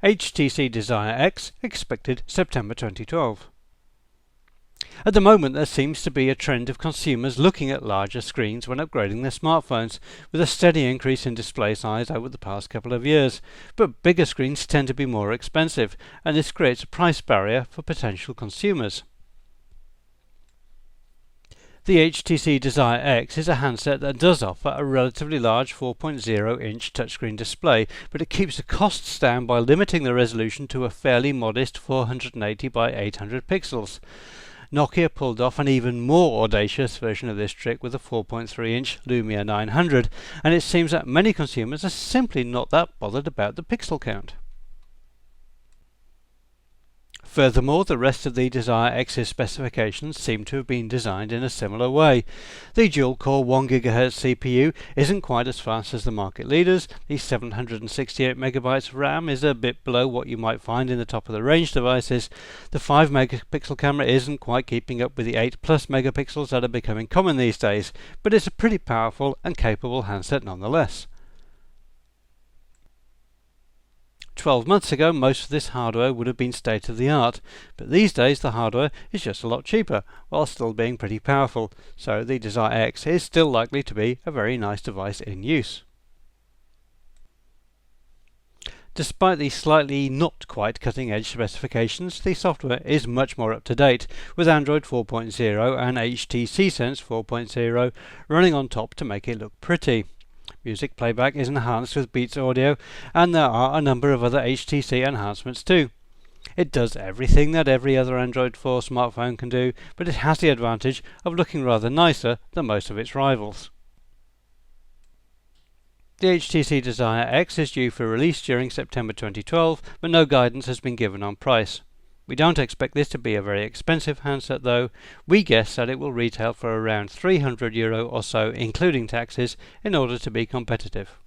HTC Desire X expected September 2012. At the moment there seems to be a trend of consumers looking at larger screens when upgrading their smartphones, with a steady increase in display size over the past couple of years. But bigger screens tend to be more expensive, and this creates a price barrier for potential consumers. The HTC Desire X is a handset that does offer a relatively large 4.0-inch touchscreen display, but it keeps the costs down by limiting the resolution to a fairly modest 480 by 800 pixels. Nokia pulled off an even more audacious version of this trick with a 4.3-inch Lumia 900, and it seems that many consumers are simply not that bothered about the pixel count. Furthermore, the rest of the Desire X's specifications seem to have been designed in a similar way. The dual-core 1GHz CPU isn't quite as fast as the market leaders, the 768MB RAM is a bit below what you might find in the top-of-the-range devices, the 5-megapixel camera isn't quite keeping up with the 8+ megapixels that are becoming common these days, but it's a pretty powerful and capable handset nonetheless. 12 months ago, most of this hardware would have been state-of-the-art, but these days the hardware is just a lot cheaper, while still being pretty powerful, so the Desire X is still likely to be a very nice device in use. Despite the slightly not quite cutting-edge specifications, the software is much more up-to-date, with Android 4.0 and HTC Sense 4.0 running on top to make it look pretty. Music playback is enhanced with Beats Audio, and there are a number of other HTC enhancements too. It does everything that every other Android 4 smartphone can do, but it has the advantage of looking rather nicer than most of its rivals. The HTC Desire X is due for release during September 2012, but no guidance has been given on price. We don't expect this to be a very expensive handset though. We guess that it will retail for around €300 or so including taxes in order to be competitive.